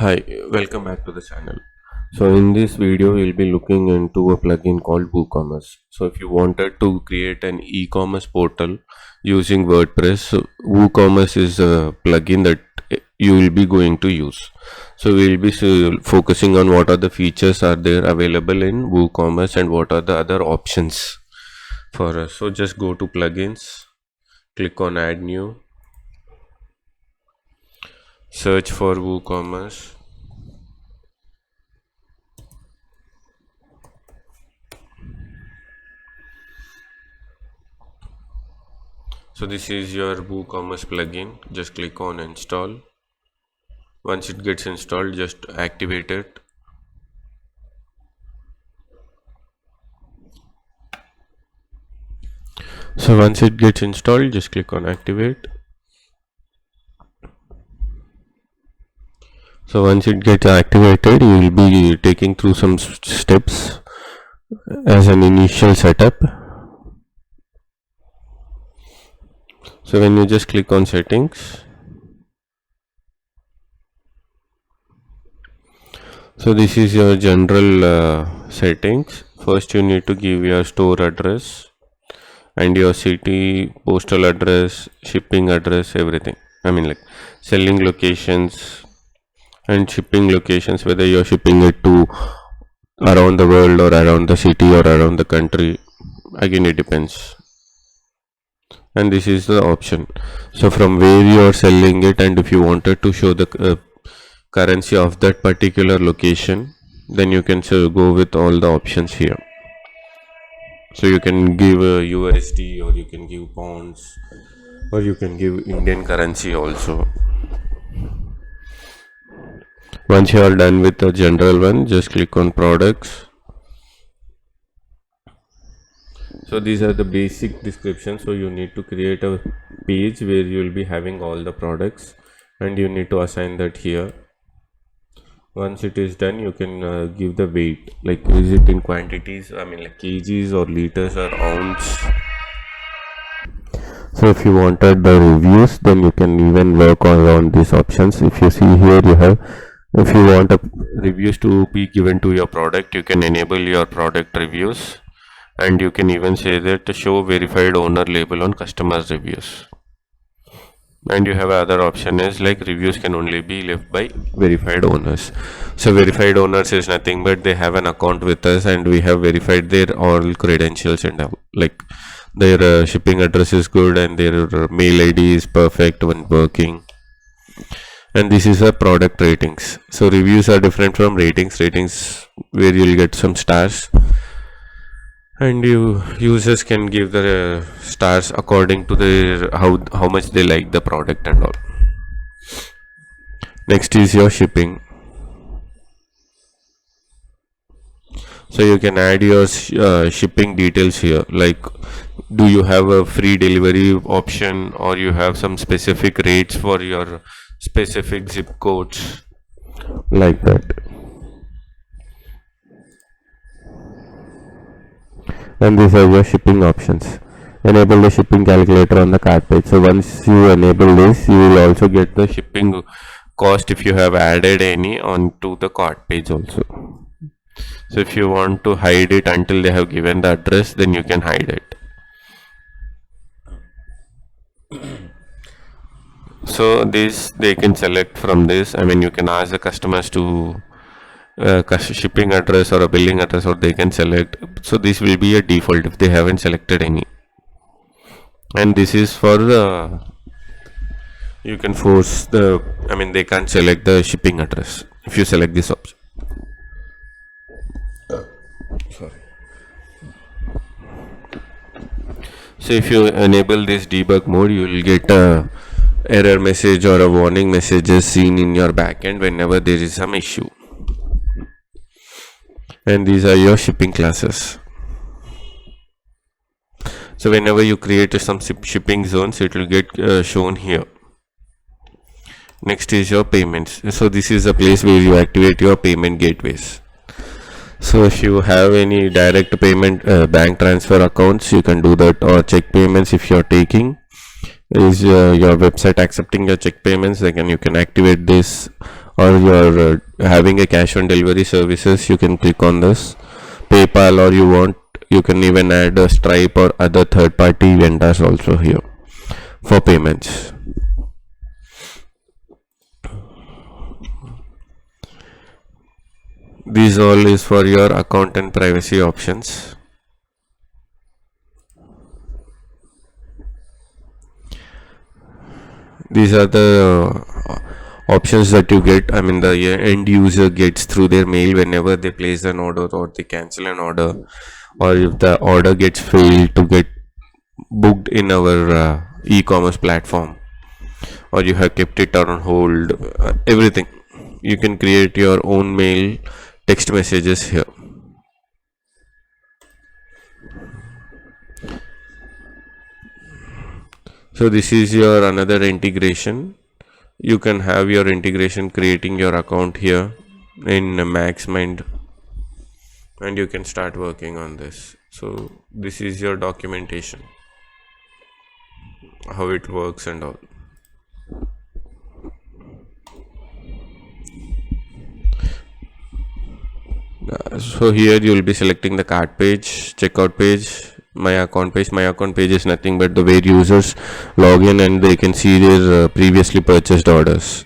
Hi, welcome back to the channel. So in this video we'll be looking into a plugin called Woocommerce. So if you wanted to create an e-commerce portal using WordPress, Woocommerce is a plugin that you will be going to use. So we'll be focusing on what are the features are there available in Woocommerce and what are the other options for us. So just go to plugins, click on add new, search for Woocommerce. So this is your WooCommerce plugin. Just click on install. Once it gets installed, just activate it. So once it gets installed, just click on activate. So once it gets activated, you will be taking through some steps as an initial setup. So when you just click on settings, so this is your general settings. First you need to give your store address and your city, postal address, shipping address, everything. I mean like selling locations and shipping locations, whether you're shipping it to around the world or around the city or around the country. Again, it depends. And this is the option. So from where you are selling it, and if you wanted to show the currency of that particular location, then you can go with all the options here. So you can give USD, or you can give pounds, or you can give Indian currency also. Once you are done with the general one, just click on products. So these are the basic descriptions. So you need to create a page where you will be having all the products, and you need to assign that here. Once it is done, you can give the weight, like is it in quantities, I mean like kgs or liters or ounce. So if you wanted the reviews, then you can even work around these options. If you see here, you have, if you want reviews to be given to your product, you can enable your product reviews, and you can even say that to show verified owner label on customers reviews. And you have other option is like reviews can only be left by verified owners. So verified owners is nothing but they have an account with us and we have verified their all credentials and like their shipping address is good and their mail ID is perfect when working. And this is a product ratings. So reviews are different from ratings where you'll get some stars, and users can give the stars according to their how much they like the product and all. Next is your shipping. So you can add your shipping details here, like do you have a free delivery option, or you have some specific rates for your specific zip codes, like that. And these are your shipping options. Enable the shipping calculator on the cart page. So once you enable this, you will also get the shipping cost if you have added any onto the cart page also. So if you want to hide it until they have given the address, then you can hide it. So this they can select from this. I mean you can ask the customers to shipping address or a billing address, or they can select. So this will be a default if they haven't selected any. And this is for the, you can force the, I mean they can't select the shipping address if you select this option. Sorry. So if you enable this debug mode, you will get a error message or a warning messages seen in your backend whenever there is some issue. And these are your shipping classes. So whenever you create some shipping zones, it will get shown here. Next is your payments. So this is a place where you activate your payment gateways. So if you have any direct payment bank transfer accounts, you can do that, or check payments if you're taking. Is your website accepting your check payments, then you can activate this, or you're having a cash on delivery services, you can click on this. PayPal, or you can even add a Stripe or other third party vendors also here for payments. These all is for your account and privacy options. These are the options that you get, I mean the end user gets through their mail whenever they place an order or they cancel an order, or if the order gets failed to get booked in our e-commerce platform, or you have kept it on hold, everything. You can create your own mail text messages here. So this is your another integration. You can have your integration creating your account here in MaxMind, and you can start working on this. So this is your documentation, how it works and all. So here you will be selecting the cart page, checkout page, my account page. My account page is nothing but the way users log in and they can see their previously purchased orders.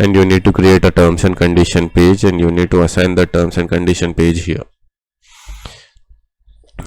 And you need to create a terms and condition page, and you need to assign the terms and condition page here.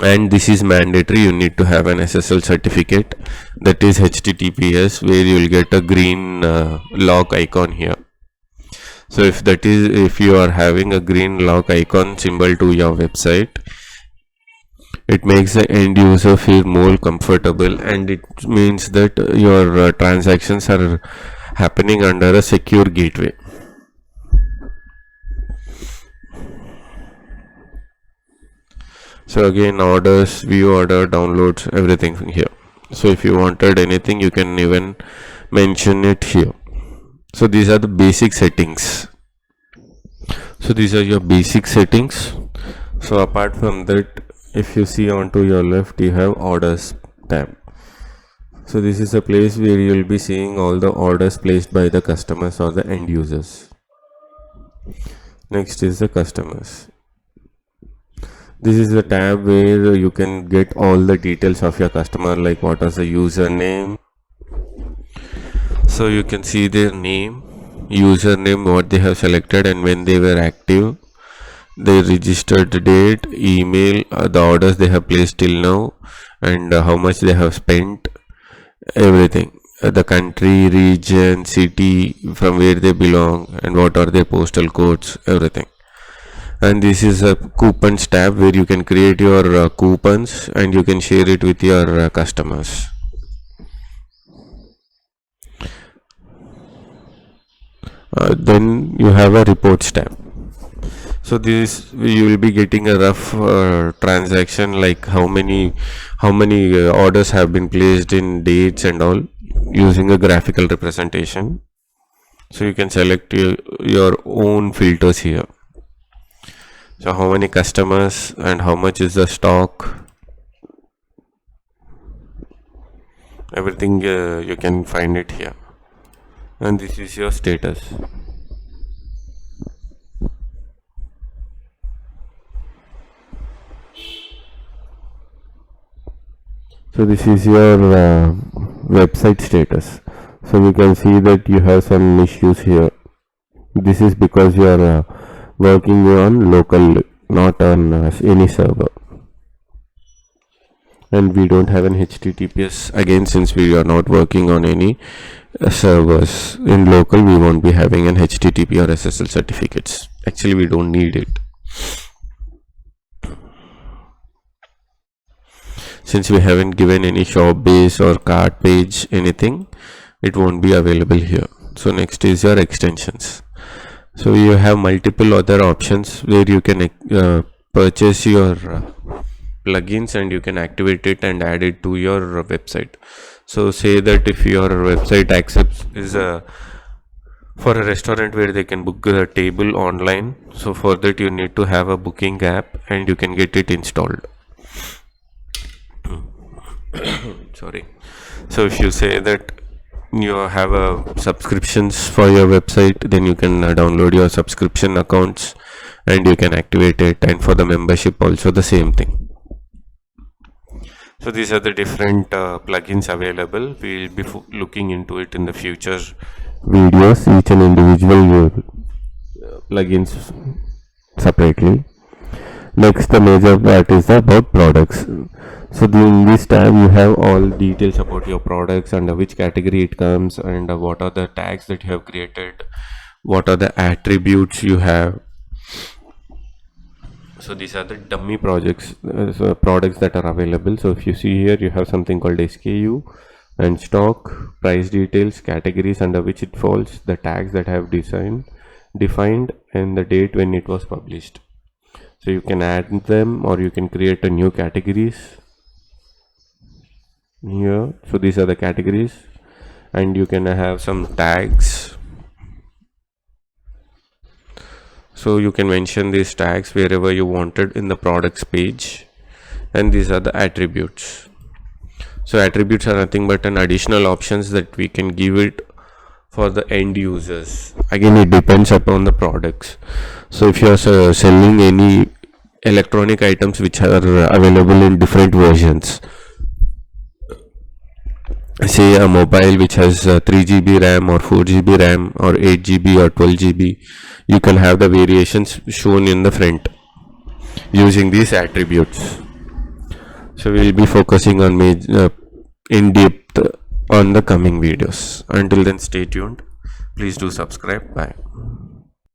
And this is mandatory, you need to have an SSL certificate, that is HTTPS, where you will get a green lock icon here. So if you are having a green lock icon symbol to your website, it makes the end user feel more comfortable, and it means that your transactions are happening under a secure gateway. So again, orders, view order, downloads, everything here. So if you wanted anything, you can even mention it here. So these are the basic settings. So these are your basic settings. So apart from that, if you see onto your left, you have orders tab. So this is a place where you will be seeing all the orders placed by the customers or the end users. Next is the customers. This is the tab where you can get all the details of your customer, like what is the username. So you can see their name, username, what they have selected and when they were active, their registered date, email, the orders they have placed till now, and how much they have spent, everything. The country, region, city, from where they belong, and what are their postal codes, everything. And this is a coupons tab where you can create your coupons and you can share it with your customers. Then you have a reports tab. So this you will be getting a rough transaction, like how many orders have been placed in dates and all, using a graphical representation. So you can select your own filters here. So how many customers and how much is the stock, everything you can find it here. And this is your status. So this is your website status. So we can see that you have some issues here. This is because you are working on local, not on any server, and we don't have an HTTPS again, since we are not working on any servers. In local we won't be having an HTTP or SSL certificates. Actually we don't need it, since we haven't given any shop base or cart page, anything, it won't be available here. So next is your extensions. So you have multiple other options where you can purchase your plugins and you can activate it and add it to your website. So say that if your website accepts is for a restaurant where they can book a table online, so for that you need to have a booking app and you can get it installed. Sorry. So if you say that you have a subscriptions for your website, then you can download your subscription accounts and you can activate it, and for the membership also the same thing. So these are the different plugins available. We'll be looking into it in the future videos, each and individual plugins separately. Next, the major part is about products. So in this tab you have all details about your products, under which category it comes, and what are the tags that you have created, what are the attributes you have. So these are the dummy projects, so products that are available. So if you see here, you have something called SKU and stock, price details, categories under which it falls, the tags that I have defined, and the date when it was published. So you can add them, or you can create a new categories here. So these are the categories, and you can have some tags. So you can mention these tags wherever you wanted in the products page, and these are the attributes. So attributes are nothing but an additional options that we can give it for the end users. Again, it depends upon the products. So if you are selling any electronic items which are available in different versions, say a mobile which has 3 GB RAM or 4 GB RAM or 8 GB or 12 GB, you can have the variations shown in the front using these attributes. So we will be focusing on in depth on the coming videos. Until then, stay tuned. Please do subscribe. Bye.